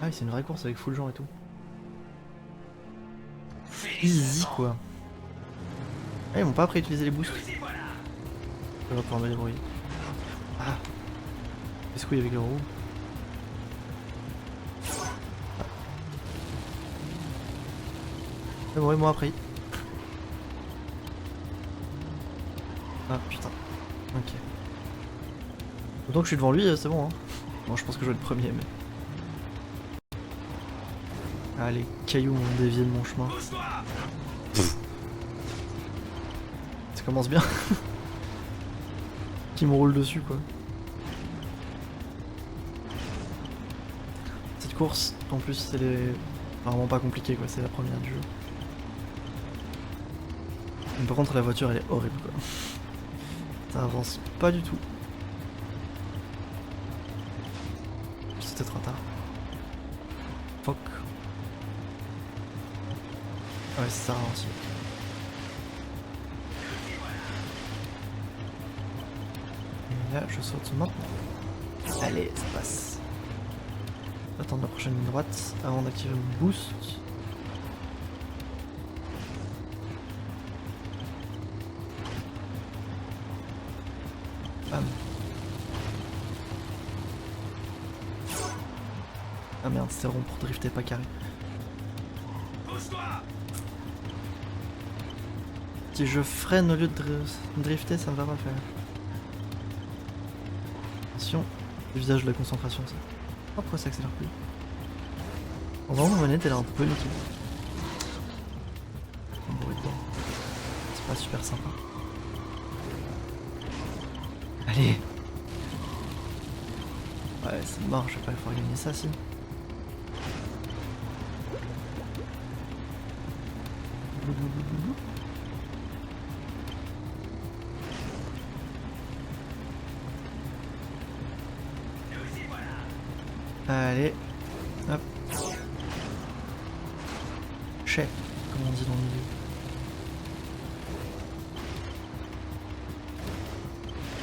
Ah oui, c'est une vraie course avec full gens et tout. Easy quoi. Ah, ils m'ont pas appris à utiliser les boosts. Je vais pouvoir me débrouiller. Ah. Qu'est-ce qu'il y avec le roue? Ah bon, ils m'ont appris. Ah putain. Ok. Autant que je suis devant lui, c'est bon hein. Bon, je pense que je vais être le premier, mais... Ah, les cailloux m'ont dévié de mon chemin. Ça commence bien. Qui me roule dessus, quoi. Cette course, en plus, elle est vraiment pas compliquée, quoi. C'est la première du jeu. Mais par contre, la voiture, elle est horrible, quoi. Ça avance pas du tout. C'était trop tard. Fuck. Ah ouais, c'est ça aussi. Et là, je saute maintenant. Allez, ça passe. Attendre la prochaine ligne droite avant d'activer mon boost. Bam. Ah merde, c'était rond pour drifter, pas carré. Si je freine au lieu de drifter, ça ne va pas faire. Attention, le visage de la concentration, ça. Oh, pourquoi ça accélère plus? En vrai, ma manette, elle est un peu liquide. C'est pas super sympa. Allez! Ouais, c'est mort, je vais pas pouvoir gagner ça, si. Allez, hop. Chais, comme on dit dans le milieu.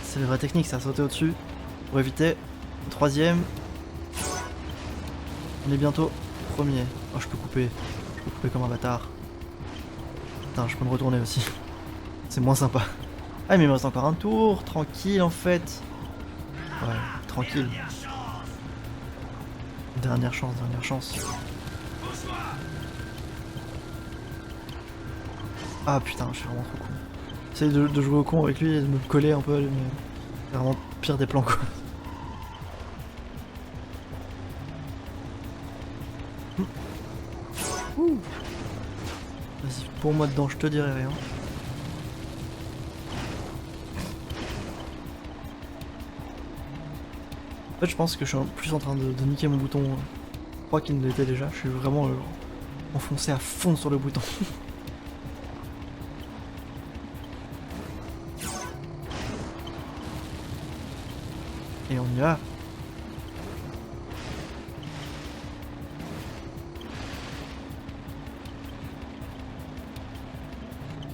C'est la vraie technique, ça, sauter au-dessus pour éviter. Troisième. On est bientôt premier. Oh, je peux couper. Je peux couper comme un bâtard. Putain, je peux me retourner aussi. C'est moins sympa. Ah, mais il me reste encore un tour. Tranquille, en fait. Ouais, tranquille. Dernière chance, dernière chance. Ah putain, je suis vraiment trop con. J'essaie de jouer au con avec lui et de me coller un peu, mais c'est vraiment pire des plans quoi. Vas-y, pour moi dedans, je te dirai rien. En fait, je pense que je suis plus en train de niquer mon bouton. Je crois qu'il ne l'était déjà. Je suis vraiment enfoncé à fond sur le bouton. Et on y va.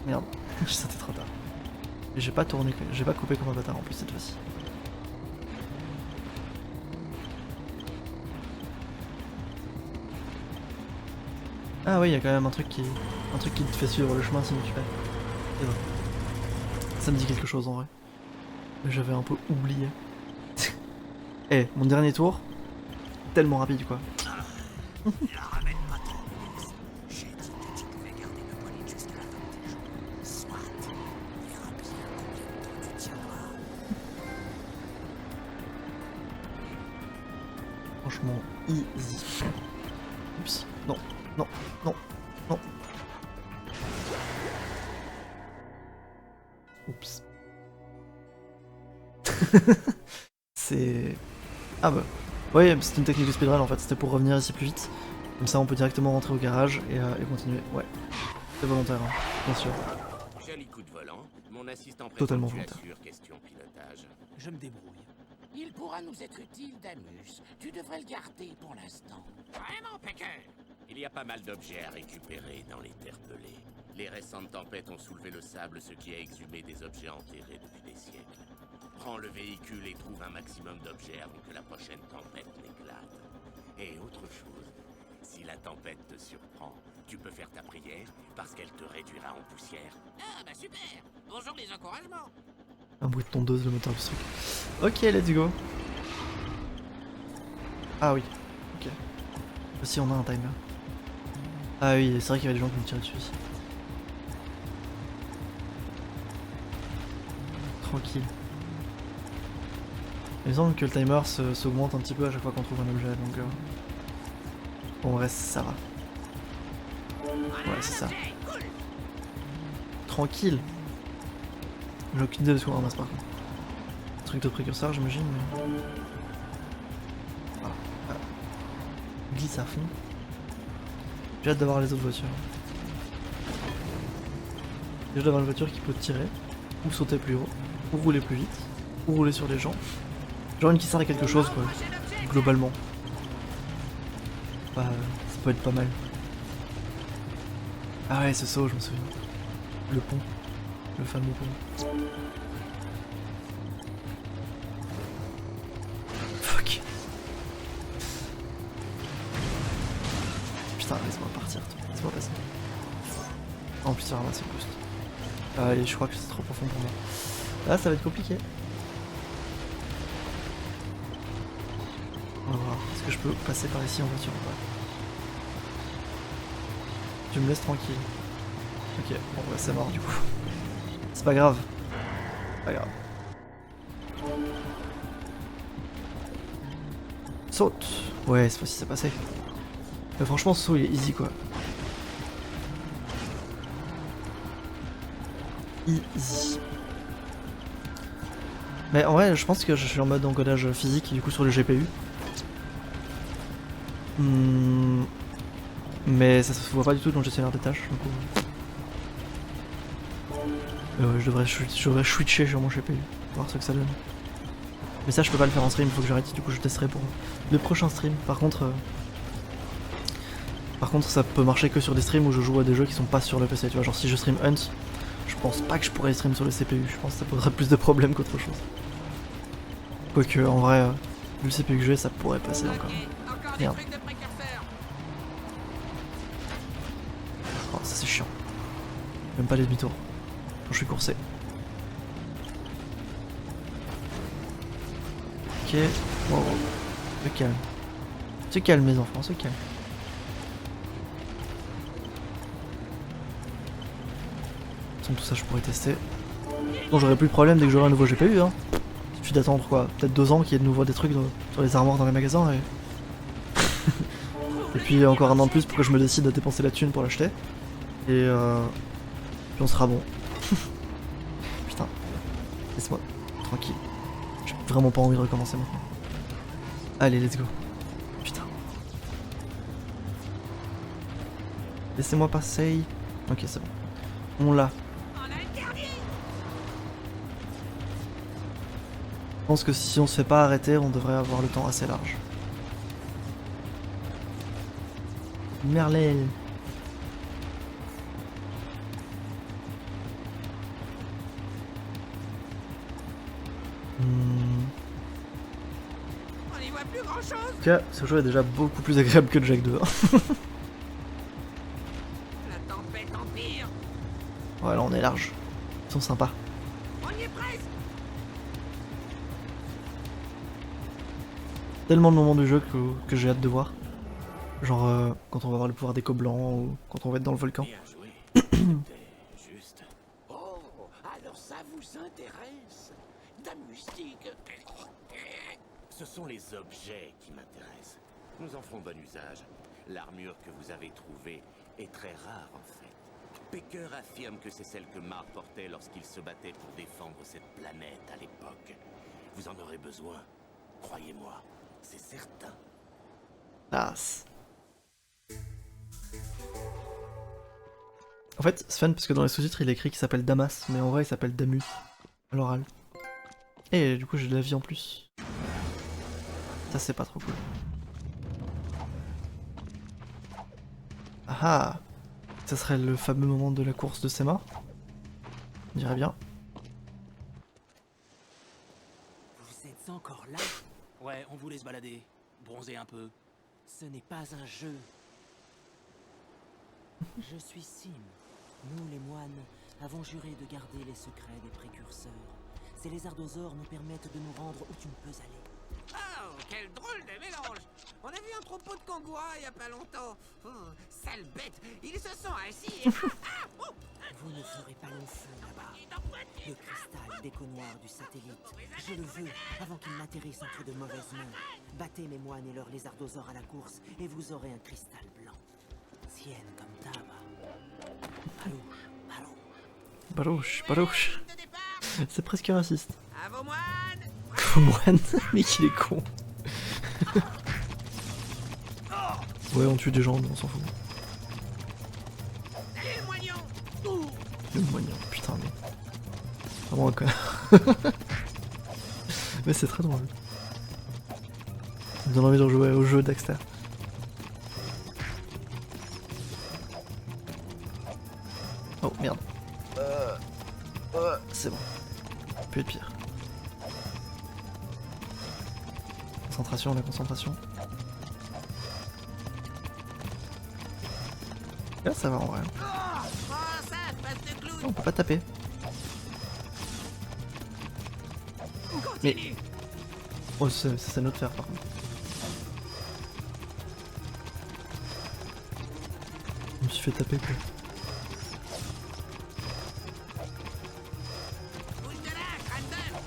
Merde, j'ai sauté trop tard. Et j'ai pas tourné, j'ai pas coupé comme un bâtard en plus cette fois-ci. Ah oui, il y a quand même un truc qui te fait suivre le chemin sinon tu fais. C'est vrai. Ça me dit quelque chose en vrai. Mais j'avais un peu oublié. Eh, mon dernier tour, tellement rapide quoi. Franchement, easy. Oups, non, non, non, non. Oups. C'est... Ah bah... Ouais, c'est une technique de speedrun en fait, c'était pour revenir ici plus vite. Comme ça on peut directement rentrer au garage et continuer. Ouais, c'est volontaire, hein, bien sûr. Joli coup de volant. Mon assistant Totalement prétend que tu volontaire. assures question pilotage. Je me débrouille. Il pourra nous être utile, Damus. Tu devrais le garder pour l'instant. Vraiment, Pecker? Il y a pas mal d'objets à récupérer dans les terres pelées. Les récentes tempêtes ont soulevé le sable, ce qui a exhumé des objets enterrés depuis des siècles. Prends le véhicule et trouve un maximum d'objets avant que la prochaine tempête n'éclate. Et autre chose, si la tempête te surprend, tu peux faire ta prière parce qu'elle te réduira en poussière. Ah bah super. Bonjour les encouragements. Un bruit de tondeuse, le moteur du truc. Ok, let's go. Ah oui, ok. Aussi, on a un timer. Ah oui, c'est vrai qu'il y avait des gens qui me tiraient dessus aussi. Tranquille. Il me semble que le timer s'augmente un petit peu à chaque fois qu'on trouve un objet, donc bon, en vrai ça va. Ouais, c'est ça. Tranquille. J'ai aucune idée de ce qu'on ramasse par contre. Truc de précurseur j'imagine, mais... Voilà. Ah. Glisse à fond. J'ai hâte d'avoir les autres voitures. J'ai hâte d'avoir une voiture qui peut tirer, ou sauter plus haut, ou rouler plus vite, ou rouler sur les gens. Genre une qui sert à quelque chose quoi, globalement. Bah, ça peut être pas mal. Ah ouais, ce saut, je me souviens. Le pont. Le fameux pont. Fuck. Putain, laisse-moi partir, toi. Laisse-moi passer. En plus, ça ramasse le boost. Ah, et je crois que c'est trop profond pour moi. Là, ça va être compliqué. On va voir. Est-ce que je peux passer par ici en voiture ou pas? Tu me laisses tranquille. Ok, bon bah c'est mort du coup. C'est pas grave. Pas grave. Saute. Ouais, cette fois-ci c'est passé. Mais franchement ce saut il est easy quoi. Easy. Mais en vrai je pense que je suis en mode encodage physique du coup sur le GPU. Mais ça se voit pas du tout dans le gestionnaire des tâches du coup. Je devrais switcher sur mon GPU, voir ce que ça donne. Mais ça je peux pas le faire en stream, il faut que j'arrête, du coup je testerai pour le prochain stream. Par contre ça peut marcher que sur des streams où je joue à des jeux qui sont pas sur le PC, tu vois, genre si je stream Hunt, je pense pas que je pourrais stream sur le CPU, je pense que ça poserait plus de problèmes qu'autre chose. Quoique en vrai, vu le CPU que j'ai, ça pourrait passer encore. Merde. Oh ça c'est chiant. Même pas les demi-tours. Quand je suis coursé. Ok. Wow. Se calme. Se calme mes enfants, se calme. Tout ça je pourrais tester. Bon j'aurais plus le problème dès que j'aurai un nouveau GPU hein. Il suffit d'attendre quoi, peut-être 2 ans qu'il y ait de nouveau des trucs sur les armoires dans les magasins et... et puis encore un an de plus pour que je me décide à dépenser la thune pour l'acheter. Et puis on sera bon. Putain. Laisse-moi tranquille. J'ai vraiment pas envie de recommencer maintenant. Allez, let's go. Putain. Laissez-moi passer. Ok, c'est bon. On l'a. Je pense que si on se fait pas arrêter, on devrait avoir le temps assez large. Merlin. On y voit plus grand chose. En tout cas, ce jeu est déjà beaucoup plus agréable que le Jack 2. La tempête empire. Ouais, là on est large. Ils sont sympas. On y est presque. Tellement de moments du jeu que j'ai hâte de voir. Genre quand on va avoir le pouvoir d'écho blanc ou quand on va être dans le volcan. Bien joué. C'était juste. Oh, alors ça vous intéresse? Damustique. Ce sont les objets qui m'intéressent. Nous en ferons bon usage. L'armure que vous avez trouvée est très rare en fait. Pecker affirme que c'est celle que Mark portait lorsqu'il se battait pour défendre cette planète à l'époque. Vous en aurez besoin. Croyez-moi, c'est certain. Ah. En fait, c'est fun parce que dans les sous-titres il est écrit qu'il s'appelle Damas, mais en vrai il s'appelle Damus à l'oral. Et du coup j'ai de la vie en plus. Ça c'est pas trop cool. Ah ah. Ça serait le fameux moment de la course de Sema. On dirait bien. Vous êtes encore là? Ouais, on vous laisse balader, bronzer un peu. Ce n'est pas un jeu. Je suis Sim. Nous, les moines, avons juré de garder les secrets des précurseurs. Ces lézardosaures nous permettent de nous rendre où tu ne peux aller. Oh, quel drôle de mélange! On a vu un troupeau de kangourous il y a pas longtemps. Oh, sale bête! Ils se sont assis et... Vous ne ferez pas long feu là-bas. Le cristal déconnoir du satellite. Je le veux avant qu'il n'atterrisse entre de mauvaises mains. Battez mes moines et leurs lézardosaures à la course et vous aurez un cristal blanc. Cien comme Tava. Barouche, barouche. Barouche. C'est presque raciste. À vos moines! Moine, mais qu'il est con. Ouais, on tue des gens, on s'en fout. Salut le moignon! Le moignon, putain, mais. Vraiment un connard. Mais c'est très drôle. Ça me donne envie de rejouer au jeu Dexter. Oh merde. C'est bon. Peut être pire. Concentration, la concentration. Là ça va en vrai. Oh, ça, passe de clown! On peut pas taper. Mais... Oh c'est notre faire par contre. Je me suis fait taper quoi. Bouge de là, crâne d'œuf!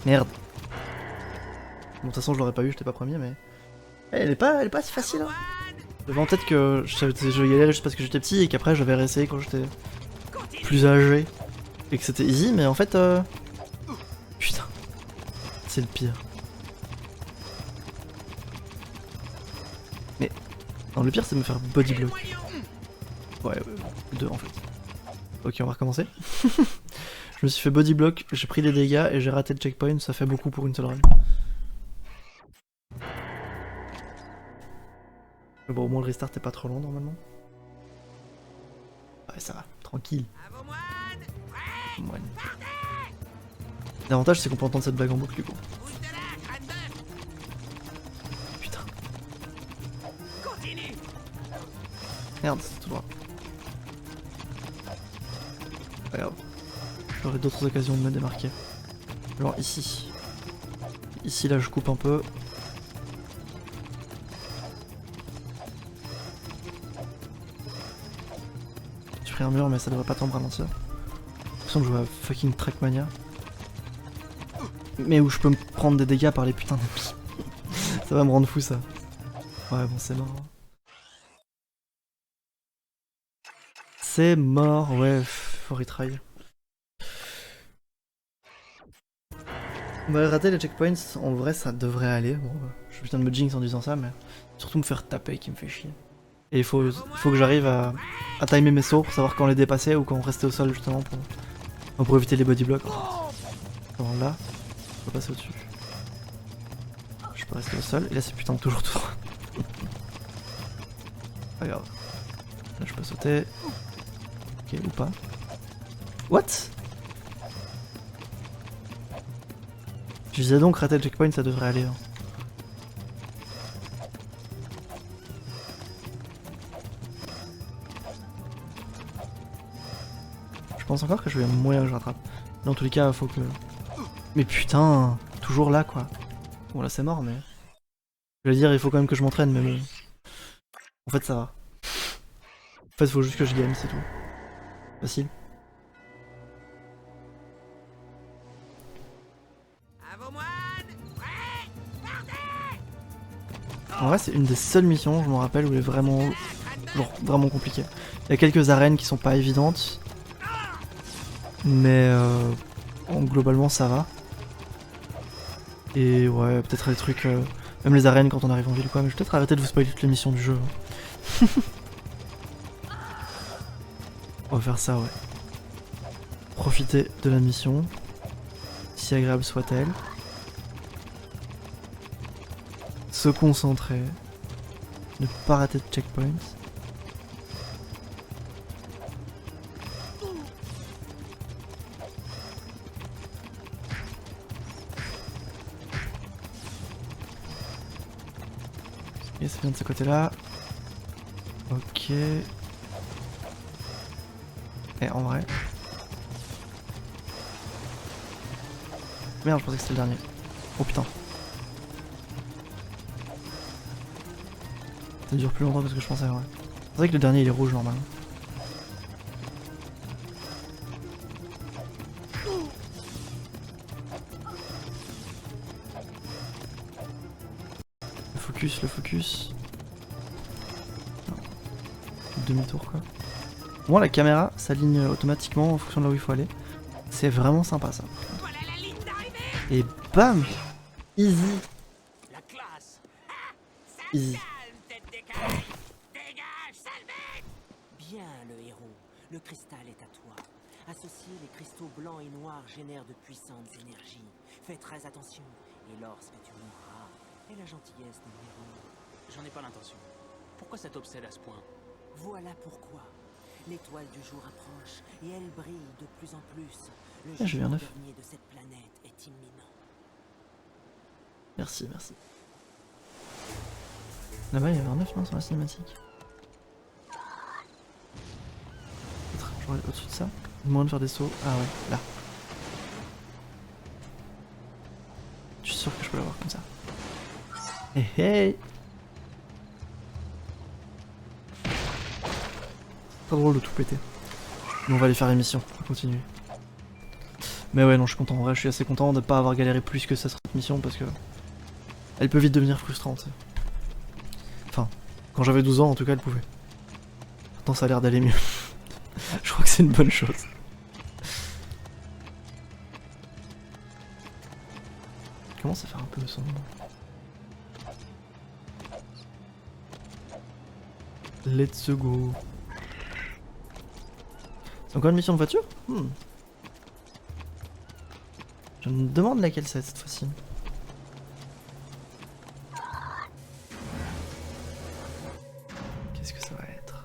Merde. Bon, de toute façon je l'aurais pas eu, j'étais pas premier mais... Elle est pas si facile hein. J'avais en tête que je galérais juste parce que j'étais petit et qu'après j'avais réessayé quand j'étais plus âgé. Et que c'était easy mais en fait putain. C'est le pire. Mais... Non le pire c'est de me faire body block. Ouais, deux en fait. Ok on va recommencer. Je me suis fait body block, j'ai pris des dégâts et j'ai raté le checkpoint, ça fait beaucoup pour une seule run. Mais bon au moins le restart est pas trop long normalement. Ouais ça va, tranquille. À vos moines! Ouais. L'avantage c'est qu'on peut entendre cette blague en boucle du coup. Bouge de là, crâne d'œuf! Putain. Continue! Merde, c'est tout droit. Pas grave. J'aurai d'autres occasions de me démarquer. Genre ici. Ici là je coupe un peu. J'ai pris un mur mais ça devrait pas tant me ralentir. J'ai l'impression de jouer à fucking Trackmania. Mais où je peux me prendre des dégâts par les putains d'ennemis. Ça va me rendre fou ça. Ouais bon c'est mort. C'est mort, ouais, faut retry. On va rater les checkpoints, en vrai ça devrait aller. Bon, je suis putain de me jinx en disant ça, mais surtout me faire taper qui me fait chier. Et il faut que j'arrive à timer mes sauts pour savoir quand les dépasser ou quand rester au sol justement pour éviter les body blocks. Genre là, je peux passer au-dessus. Je peux rester au sol, et là c'est putain de toujours tout droit. Pas grave. Là je peux sauter. Ok, ou pas. What? Je disais donc rater le checkpoint ça devrait aller. Hein. Je pense encore que je vais y avoir moyen que je rattrape. Dans tous les cas faut que... Mais putain, toujours là quoi. Bon là c'est mort mais... Je veux dire il faut quand même que je m'entraîne mais bon... En fait ça va. En fait il faut juste que je gagne c'est tout. Facile. En vrai c'est une des seules missions, je m'en rappelle, où elle est vraiment... genre vraiment compliquée. Il y a quelques arènes qui sont pas évidentes. Mais bon, globalement ça va. Et ouais, peut-être les trucs... même les arènes quand on arrive en ville quoi, mais je vais peut-être arrêter de vous spoiler toutes les missions du jeu. On va faire ça ouais. Profiter de la mission, si agréable soit-elle. Se concentrer, ne pas rater de checkpoints. Et ça vient de ce côté-là. Ok. Et en vrai. Merde, je pensais que c'était le dernier. Oh putain. Ça dure plus longtemps que ce que je pensais, ouais. C'est vrai que le dernier il est rouge normalement. Le focus. Demi-tour quoi. Moi la caméra s'aligne automatiquement en fonction de là où il faut aller. C'est vraiment sympa ça. Voilà la ligne d'arrivée. Et bam! Easy! La classe. Easy. Calme, tête d'écaille. Dégage, sale bête. Bien, le héros. Le cristal est à toi. Associer les cristaux blancs et noirs génère de puissantes énergies. Fais très attention. Et lorsque tu mourras, et la gentillesse de l'héros. J'en ai pas l'intention. Pourquoi ça t'obsède à ce point? Voilà pourquoi. L'étoile du jour approche et elle brille de plus en plus. Le Ah, j'ai eu un jugement œuf. dernier de cette planète est imminent. Merci, merci. Là-bas il y avait un œuf non sur la cinématique. Peut-être genre au-dessus de ça. Moins de faire des sauts. Ah ouais, là. Je suis sûr que je peux l'avoir comme ça. Hey hey! Pas drôle de tout péter. Mais on va aller faire l'émission, on va continuer. Mais ouais, non, je suis content. En vrai, je suis assez content de pas avoir galéré plus que ça sur cette mission parce que elle peut vite devenir frustrante. Enfin, quand j'avais 12 ans, en tout cas, elle pouvait. Maintenant, ça a l'air d'aller mieux. Je crois que c'est une bonne chose. Comment ça fait un peu le son? Let's go. C'est encore une mission de voiture? Je me demande laquelle c'est cette fois-ci. Qu'est-ce que ça va être?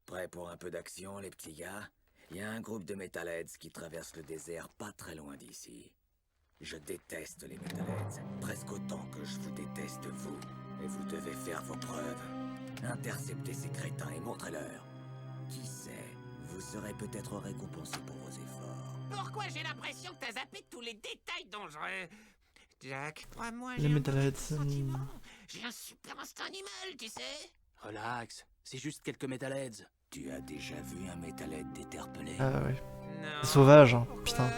Prêt pour un peu d'action, les petits gars? Il y a un groupe de Metalheads qui traverse le désert pas très loin d'ici. Je déteste les Metalheads, presque autant que je vous déteste vous. Et vous devez faire vos preuves. Interceptez ces crétins et montrez-leur. Qui sait, vous serez peut-être récompensé pour vos efforts. Pourquoi j'ai l'impression que t'as zappé tous les détails dangereux? Jack, moi Les j'ai un Metalheads, sentiment. J'ai un super instinct animal, tu sais. Relax, c'est juste quelques Metalheads. Tu as déjà vu un Metalhead déterpelé? Ah ouais. Non. C'est sauvage, hein. Pourquoi? Putain.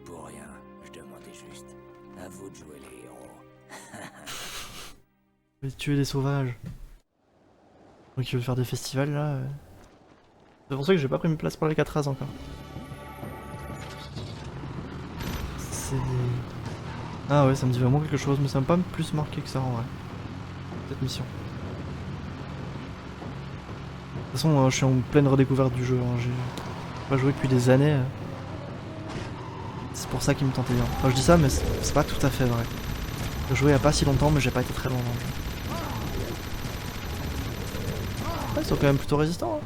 Pour rien, je demandais juste. À vous de jouer les héros. Je vais tuer des sauvages. Donc ils veulent faire des festivals là. C'est pour ça que j'ai pas pris une place pour les 4 races encore. C'est des... Ah ouais, ça me dit vraiment quelque chose, mais ça m'a pas plus marqué que ça en vrai. Cette mission. De toute façon, je suis en pleine redécouverte du jeu. Hein. J'ai pas joué depuis des années. C'est pour ça qu'il me tentait bien. Enfin, je dis ça, mais c'est pas tout à fait vrai. J'ai joué il y a pas si longtemps, mais j'ai pas été très loin dans le jeu. Ouais, ils sont quand même plutôt résistants. Hein.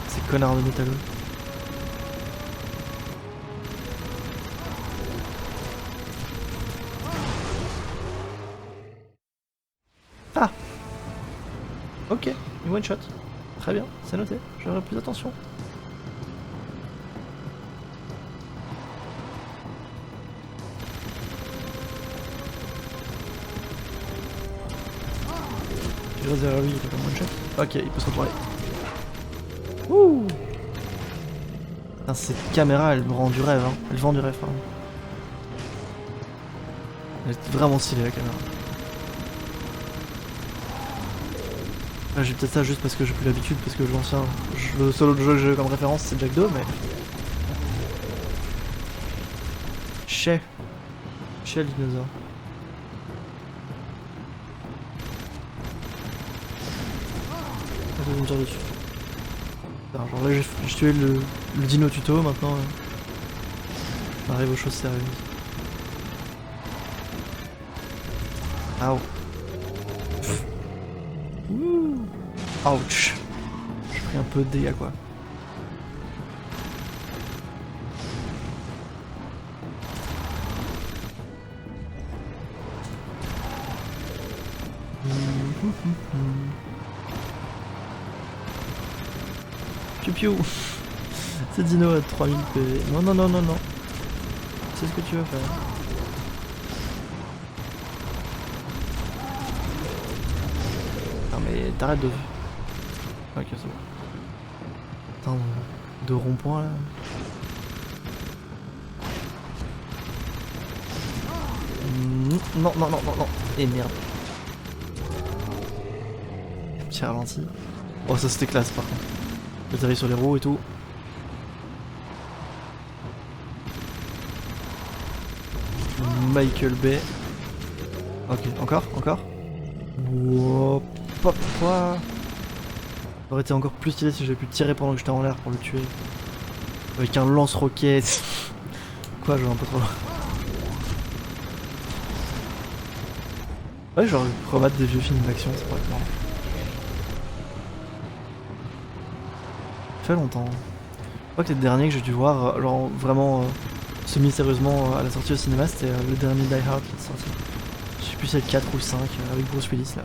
Ces connards de métalleux. Ah! Ok, une one shot. Très bien, c'est noté. Je ferai plus attention. Je reste derrière lui, il est pas one shot. Ok, il peut se retourner. Ouh! Putain, cette caméra, elle me rend du rêve, hein. Elle vend du rêve, pardon. Elle est vraiment stylée la caméra. Là, j'ai peut-être ça juste parce que j'ai plus l'habitude, parce que l'ancien, le seul autre jeu que j'ai comme référence c'est Jack 2, mais... Chez le dinosaure. Je vais me tirer dessus. Alors, genre là j'ai tué le dino tuto, maintenant on arrive aux choses sérieuses. Ow. Ouh. Ouch. J'ai pris un peu de dégâts quoi. Piu piu. C'est Dino à 3000 PV. Non, non, non, non, non. C'est ce que tu veux faire. Non mais t'arrêtes de... Ok, c'est bon. Attends, de rond-point là. Non, non, non, non, non. Et merde. Petit ralenti. Oh, ça c'était classe par contre. J'atterris sur les roues et tout. Michael Bay. Ok, encore, encore. Wow, pop, quoi. Ça aurait été encore plus stylé si j'avais pu tirer pendant que j'étais en l'air pour le tuer. Avec un lance-roquette. Quoi, je vais un peu trop loin. Ouais, genre rebattre des vieux films d'action, ça pourrait être marrant. Ça fait longtemps. Je crois que les derniers que j'ai dû voir, genre vraiment semi-sérieusement à la sortie au cinéma, c'était le dernier Die Hard qui est sorti. Je sais plus si c'est le 4 ou le 5, avec Bruce Willis là.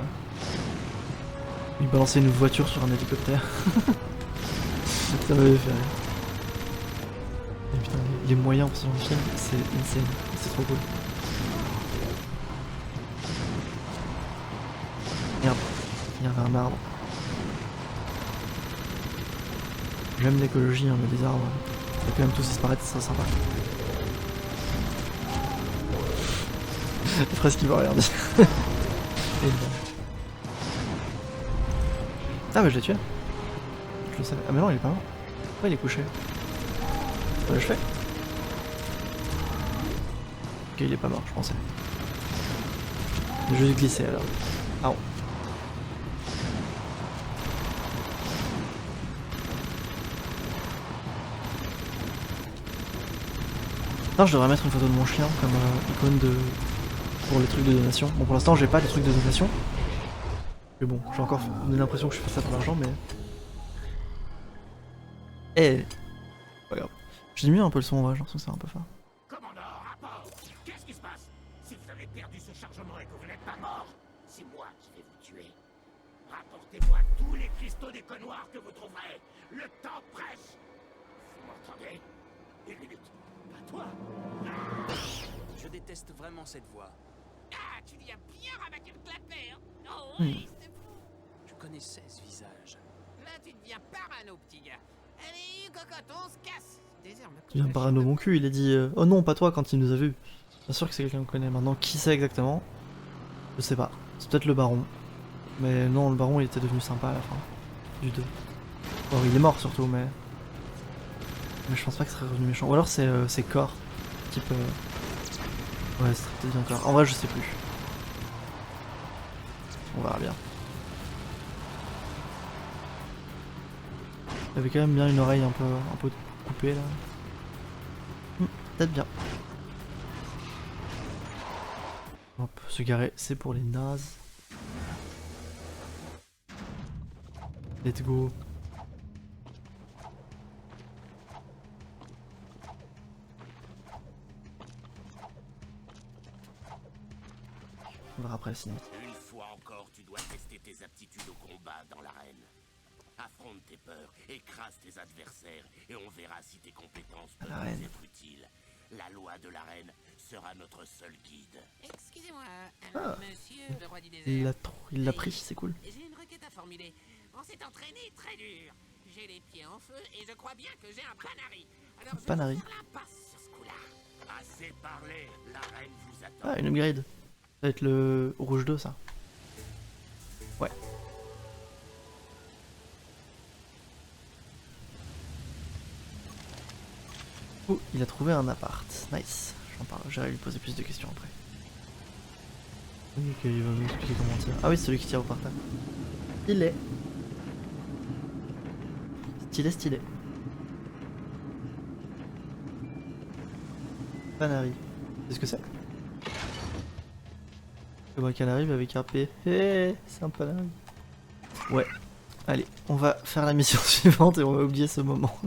Il balançait une voiture sur un hélicoptère. Ça m'avait fait rire. Et putain, les moyens pour ce genre de film, c'est insane, c'est trop cool. Merde, il y avait un arbre. J'aime l'écologie, hein, mais les arbres, faut quand même tous disparaître, c'est sympa. Presque qu'il va rien dire. Ah bah je l'ai tué. Je le savais. Ah mais non il est pas mort. Pourquoi il est couché? Ouais, je fais. Ok il est pas mort je pensais. J'ai juste glissé alors. Ah bon. Non, je devrais mettre une photo de mon chien comme icône de... pour les trucs de donation. Bon pour l'instant j'ai pas de trucs de donation. Mais bon, j'ai encore l'impression que je fais ça pour l'argent, mais... Eh pas grave. Je diminue un peu le son, ouais, j'ai l'impression que c'est un peu fort. Commandant, rapport. Qu'est-ce qui se passe? Si vous avez perdu ce chargement et que vous n'êtes pas mort, c'est moi qui vais vous tuer. Rapportez-moi tous les cristaux déconnoirs que vous trouverez. Le temps presse. Vous m'entendez? Une minute. Pas toi. Je déteste vraiment cette voix. Ah, tu y as bien rabattu le clapet, hein? Oh oui, c'est fou. Je connaissais ce visage. Là, tu deviens parano, petit gars. Allez, cocotte, on se casse. Désert me Tu viens parano mon cul, il a dit oh non pas toi quand il nous a vus. Bien sûr que c'est quelqu'un qu'on connaît, maintenant qui c'est exactement? Je sais pas, c'est peut-être le baron. Mais non, le baron il était devenu sympa à la fin du 2. Bon il est mort surtout mais... Mais je pense pas que ce serait revenu méchant. Ou alors c'est corps, type... Ouais c'est peut-être bien corps, en vrai je sais plus. On verra bien. Il avait quand même bien une oreille un peu coupée là. Peut-être bien. Hop, se garer, c'est pour les nazes. Let's go. On verra après sinon. Une fois encore, tu dois tester tes aptitudes au combat dans l'arène. Affronte tes peurs, écrase tes adversaires, et on verra si tes compétences peuvent nous être utiles. La loi de l'arène sera notre seul guide. Excusez-moi, Ah. monsieur le roi du désert. Il l'a pris, c'est cool. J'ai une requête à formuler. On s'est entraîné très dur. J'ai les pieds en feu et je crois bien que j'ai un panari. Alors je Panari. vais faire l'impasse sur ce coup-là. Assez parlé, l'arène vous attend. Ah, une upgrade. Ça va être le rouge 2 ça. Ouais. Oh, il a trouvé un appart. Nice. J'en parle, j'irai lui poser plus de questions après. Ok, il va nous expliquer comment tirer. Ah oui, c'est celui qui tire au parterre. Stylé. Stylé, stylé. Panari. C'est ce que c'est? Le moi qu'elle arrive avec un P. Hé, c'est un panari. Ouais. Allez, on va faire la mission suivante et on va oublier ce moment.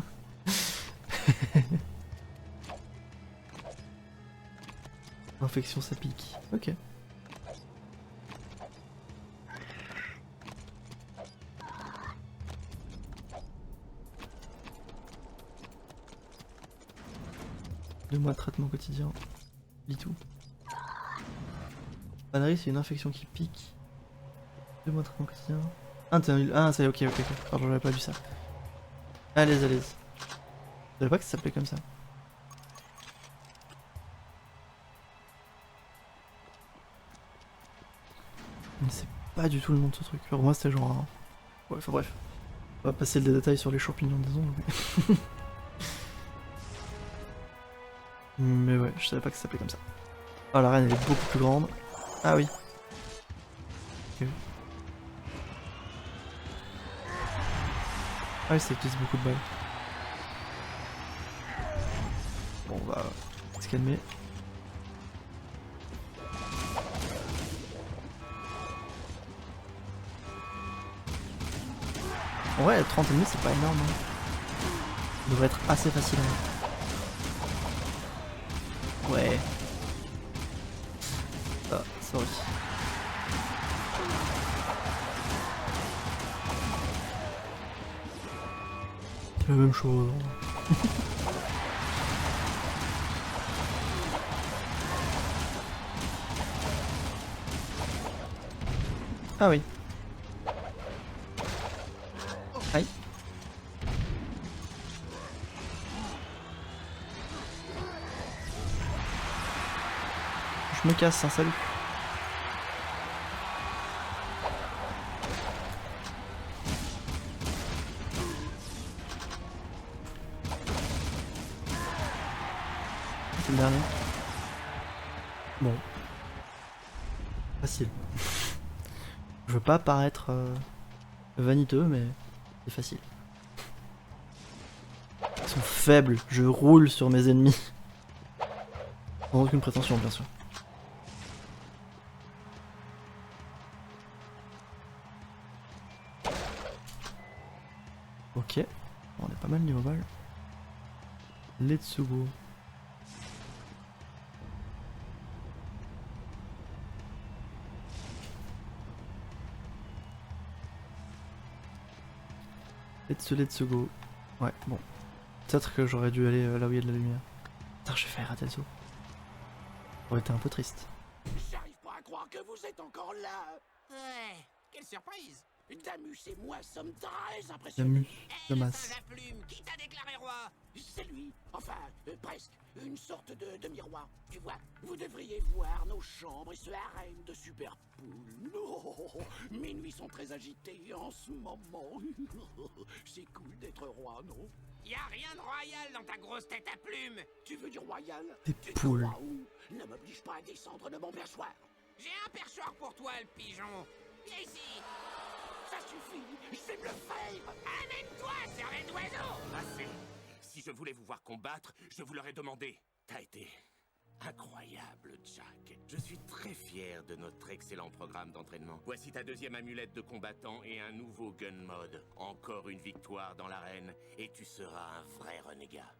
Infection ça pique. Ok. 2 mois de traitement quotidien. Lis tout. Pannerie, c'est une infection qui pique. 2 mois de traitement quotidien. Ah, ça y est, ok. Pardon, j'avais pas vu ça. Allez. Je savais pas que ça s'appelait comme ça. Mais c'est pas du tout le nom de ce truc. Pour moi, c'était genre un... Ouais, enfin bref. On va passer le détail sur les champignons des ongles. Mais ouais, je savais pas que ça s'appelait comme ça. Ah, la reine, elle est beaucoup plus grande. Ah oui. Ok. Ah oui, ça utilise beaucoup de balles. Bon, on va se calmer. En vrai, 30 ennemis, c'est pas énorme. Hein. Ça devrait être assez facile. Hein. Ouais. Ah, sorry. C'est la même chose. Ah oui. Aïe. Je me casse, hein, salut. C'est le dernier. Bon. Facile. Je veux pas paraître vaniteux, mais c'est facile. Ils sont faibles, je roule sur mes ennemis. Sans aucune prétention, bien sûr. Ok, on est pas mal niveau balle. Let's go. Let's go. Ouais, bon. Peut-être que j'aurais dû aller là où il y a de la lumière. Putain, j'ai failli rater le saut. Ça aurait été un peu triste. J'arrive pas à croire que vous êtes encore là. Ouais, quelle surprise. Damus et moi sommes très impressionnés. Damus, Damas. La plume, qui t'a déclaré roi? C'est lui. Enfin, presque. Une sorte de miroir. Tu vois, vous devriez voir nos chambres et ce harem de super poules. Oh, mes nuits sont très agitées en ce moment. C'est cool d'être roi, non? Y a rien de royal dans ta grosse tête à plume. Tu veux du royal? Des Tu poules. crois où? Ne m'oblige pas à descendre de mon perchoir. J'ai un perchoir pour toi, le pigeon. Viens ici. Ça suffit, je vais me le faire. Amène-toi, cervelle d'oiseau. Assez. Si je voulais vous voir combattre, je vous l'aurais demandé. T'as été incroyable, Jack. Je suis très fier de notre excellent programme d'entraînement. Voici ta deuxième amulette de combattant et un nouveau gun mode. Encore une victoire dans l'arène et tu seras un vrai renégat.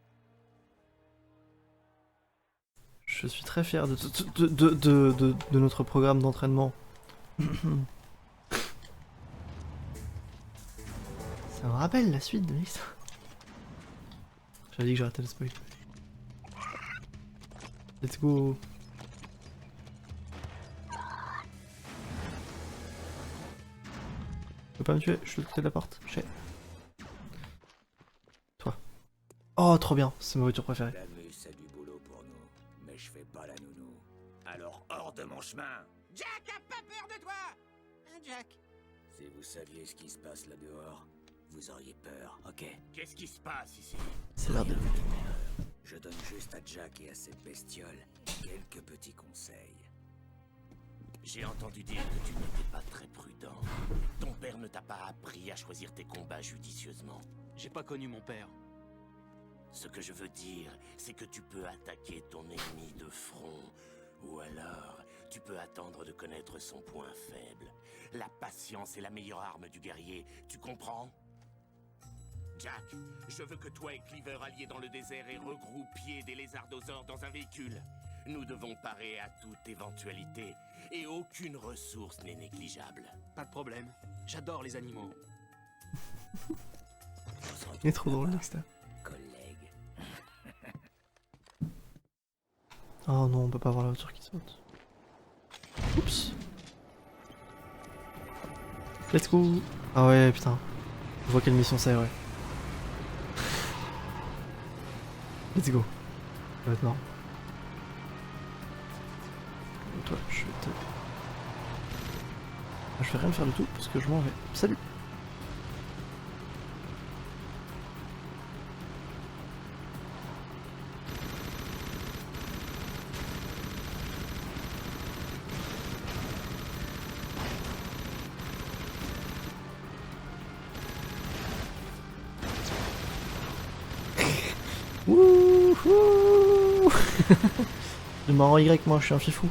Je suis très fier de notre programme d'entraînement. Ça me rappelle la suite de l'histoire. J'avais dit que j'arrêtais le spoil. Let's go. Tu peux pas me tuer, je suis de l'autre côté de la porte. Toi. Oh, trop bien, c'est ma voiture préférée. Damus a du boulot pour nous, mais je fais pas la nounou. Alors hors de mon chemin. Jack a pas peur de toi. Hein, Jack? Si vous saviez ce qui se passe là dehors, vous auriez peur, ok? Qu'est-ce qui se passe ici? C'est l'heure de... Je donne juste à Jack et à cette bestiole quelques petits conseils. J'ai entendu dire que tu n'étais pas très prudent. Ton père ne t'a pas appris à choisir tes combats judicieusement. J'ai pas connu mon père. Ce que je veux dire, c'est que tu peux attaquer ton ennemi de front, ou alors tu peux attendre de connaître son point faible. La patience est la meilleure arme du guerrier, tu comprends? Jack, je veux que toi et Cleaver alliez dans le désert et regroupiez des lézardosaures dans un véhicule. Nous devons parer à toute éventualité, et aucune ressource n'est négligeable. Pas de problème. J'adore les animaux. Il est trop drôle, là, Oh non, on peut pas voir la voiture qui saute. Oups. Let's go. Ah ouais, putain. Je vois quelle mission c'est, ouais. Let's go. Ça va être marrant. Et toi, je vais te... Je vais rien faire du tout parce que je m'en vais. Salut. Wouhou. Je m'en rends Y, moi je suis un fifou.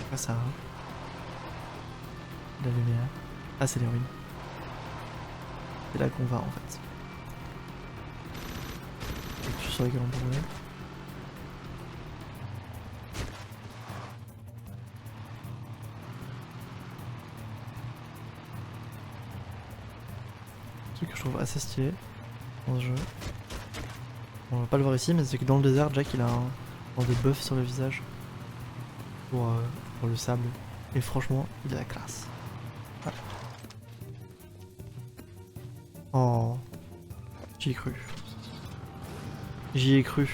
Quoi ça hein? La lumière. Ah c'est les ruines. C'est là qu'on va en fait. Tu sur les grands bourrelets. Truc que je trouve assez stylé dans ce jeu. On va pas le voir ici, mais c'est que dans le désert, Jack il a des buffs sur le visage pour le sable. Et franchement, il a la classe. Ah. Oh, j'y ai cru. J'y ai cru.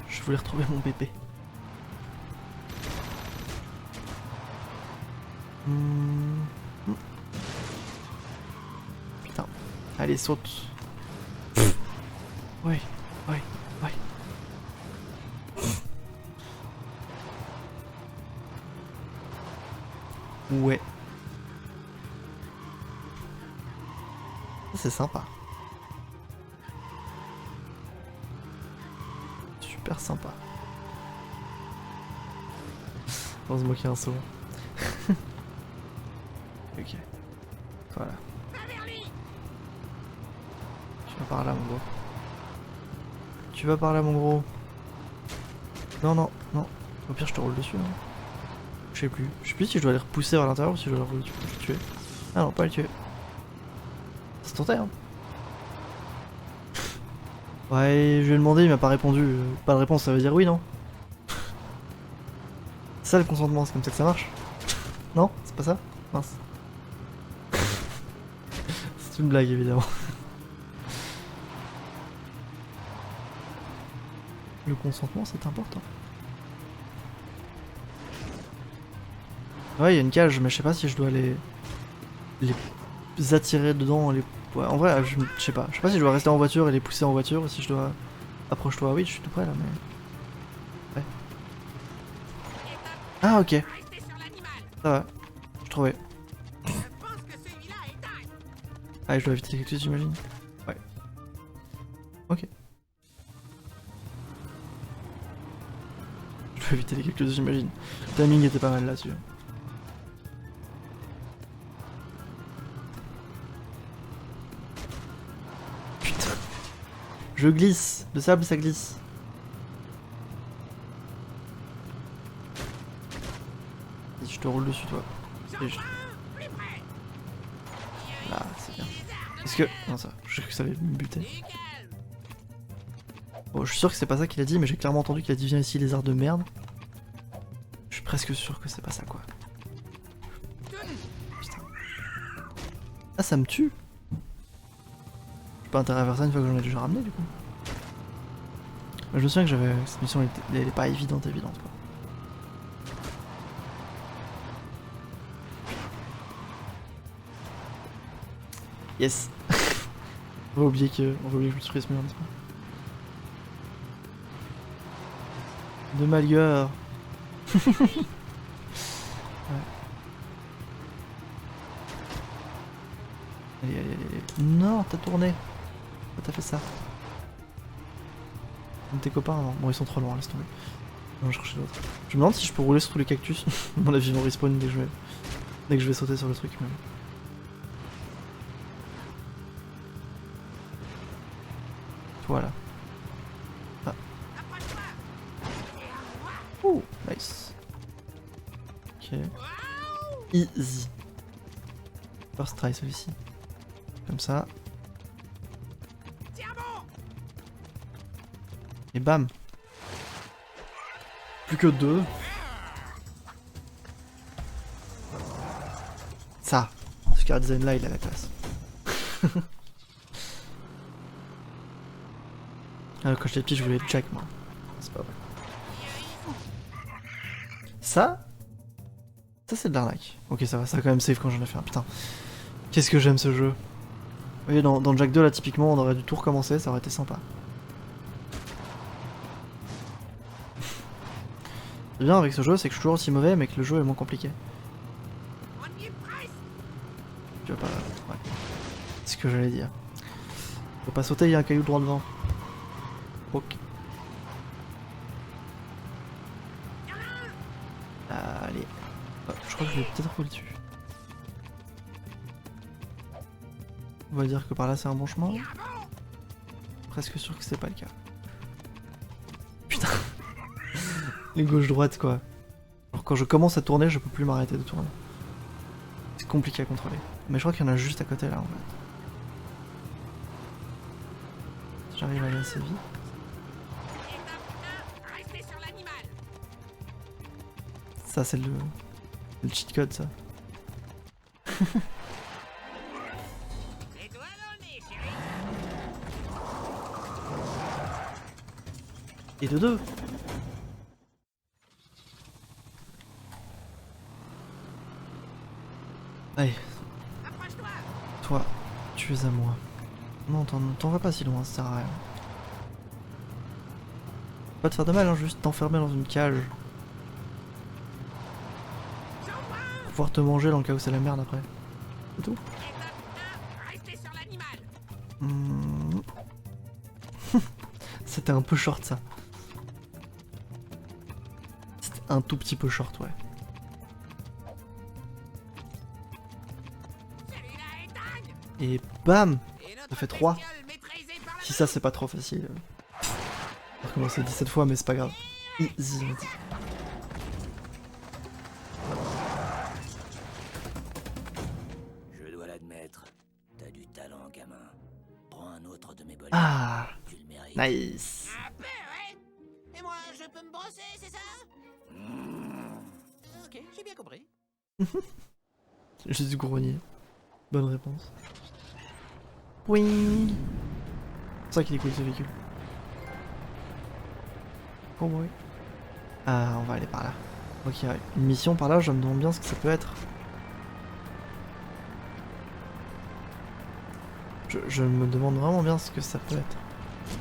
Je voulais retrouver mon bébé. Putain. Allez, saute. Ouais, ouais, ouais. Ouais. C'est sympa. Super sympa. Heureusement qu'il y a un saut. Ok. Voilà. Tu vas par là, mon gros. Tu vas par là, mon gros. Non, non, non. Au pire, je te roule dessus. Hein. Je sais plus. Je sais plus si je dois les repousser vers l'intérieur ou si je dois les tuer. Ah non, pas les tuer. C'est tenté, hein. Ouais, je lui ai demandé, il m'a pas répondu. Pas de réponse, ça veut dire oui, non? C'est ça le consentement, c'est comme ça que ça marche? Non? C'est pas ça? Mince. C'est une blague, évidemment. Le consentement, c'est important. Ouais, il y a une cage, mais je sais pas si je dois les attirer dedans. Ouais, en vrai, je sais pas. Je sais pas si je dois rester en voiture et les pousser en voiture ou si je dois... Approche-toi, oui, je suis tout près là, mais... Ouais. Ah, ok. Ça va. Je trouvais. Ah, je dois éviter les cactus, j'imagine. Ouais. Ok. Je dois éviter les cactus, j'imagine. Le timing était pas mal là-dessus. Putain. Je glisse. Le sable, ça glisse. Je te roule dessus, toi. Et je... Là, c'est bien. Est-ce que... Non, ça, je sais que ça allait me buter. Bon, je suis sûr que c'est pas ça qu'il a dit, mais j'ai clairement entendu qu'il a dit viens ici, lézard de merde. Je suis presque sûr que c'est pas ça, quoi. Putain. Ah, ça me tue. J'ai pas intérêt à faire ça une fois que j'en ai déjà ramené, du coup. Je me souviens que j'avais... Cette mission, elle est pas évidente, quoi. Yes. On va oublier que je me suis resmé un petit peu. De malheur. Ouais. Allez, allez, allez. Non, t'as tourné. Pourquoi t'as fait ça? Tes copains, non. Bon, ils sont trop loin, laisse tomber. On va chercher d'autres. Je me demande si je peux rouler sur tous les cactus. À mon avis, ils vont respawn dès que je vais sauter sur le truc. Mais... Voilà. Ah. Ouh, nice. Ok. Easy. First try celui-ci. Comme ça. Et bam. Plus que 2. Ça. Ce car design là, il a la classe. Alors, quand j'étais petit, je voulais être Jack, moi. C'est pas vrai. Ça c'est de l'arnaque. Ok, ça va, ça a quand même save quand j'en ai fait un. Putain. Qu'est-ce que j'aime ce jeu. Vous voyez, dans Jack 2, là, typiquement, on aurait dû tout recommencer, ça aurait été sympa. Le bien avec ce jeu, c'est que je suis toujours aussi mauvais, mais que le jeu est moins compliqué. Tu vas pas... Ouais. C'est ce que j'allais dire. Faut pas sauter, il y a un caillou droit devant. Ok. Allez. Oh, je crois que je vais peut-être rouler dessus. On va dire que par là c'est un bon chemin. Presque sûr que c'est pas le cas. Putain. Les gauche-droite quoi. Alors quand je commence à tourner, je peux plus m'arrêter de tourner. C'est compliqué à contrôler. Mais je crois qu'il y en a juste à côté là en fait. Si j'arrive à aller assez vite. Ça c'est le cheat code ça. Et de 2. Allez. Toi, tu es à moi. Non, t'en vas pas si loin, ça sert à rien. Pas te faire de mal, hein, juste t'enfermer dans une cage. Pour pouvoir te manger dans le cas où c'est la merde après. C'est tout. C'était un peu short ça. C'était un tout petit peu short, ouais. Et bam! Ça fait 3. Si ça c'est pas trop facile. On va recommencer 17 fois mais c'est pas grave. Easy. Je dois l'admettre. T'as du talent, gamin. Prends un autre de mes bolets. Ah! Tu le mérites. Nice! Un peu, ouais. Et moi, je peux me brosser, c'est ça? Ok, j'ai bien compris. Juste du grogner. Bonne réponse. Oui. C'est ça qu'il est cool ce véhicule. Oh ouais. Ah, on va aller par là. Ok, ouais. Une mission par là, je me demande bien ce que ça peut être. Je me demande vraiment bien ce que ça peut être.